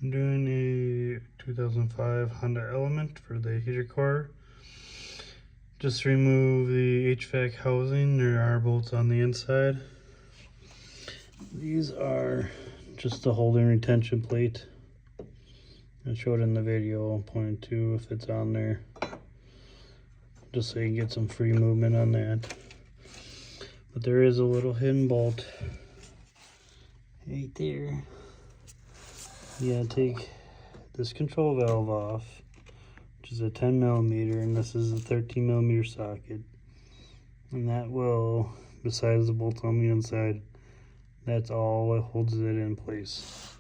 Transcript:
I'm doing a 2005 Honda Element for the heater core. Just remove the HVAC housing. There are bolts on the inside. These are just the holding retention plate. I showed in the video. I'll point to if it's on there, just so you can get some free movement on that. But there is a little hidden bolt right there. You gotta take this control valve off, which is a 10mm, and this is a 13mm socket. And that will, besides the bolt on the inside, that's all that holds it in place.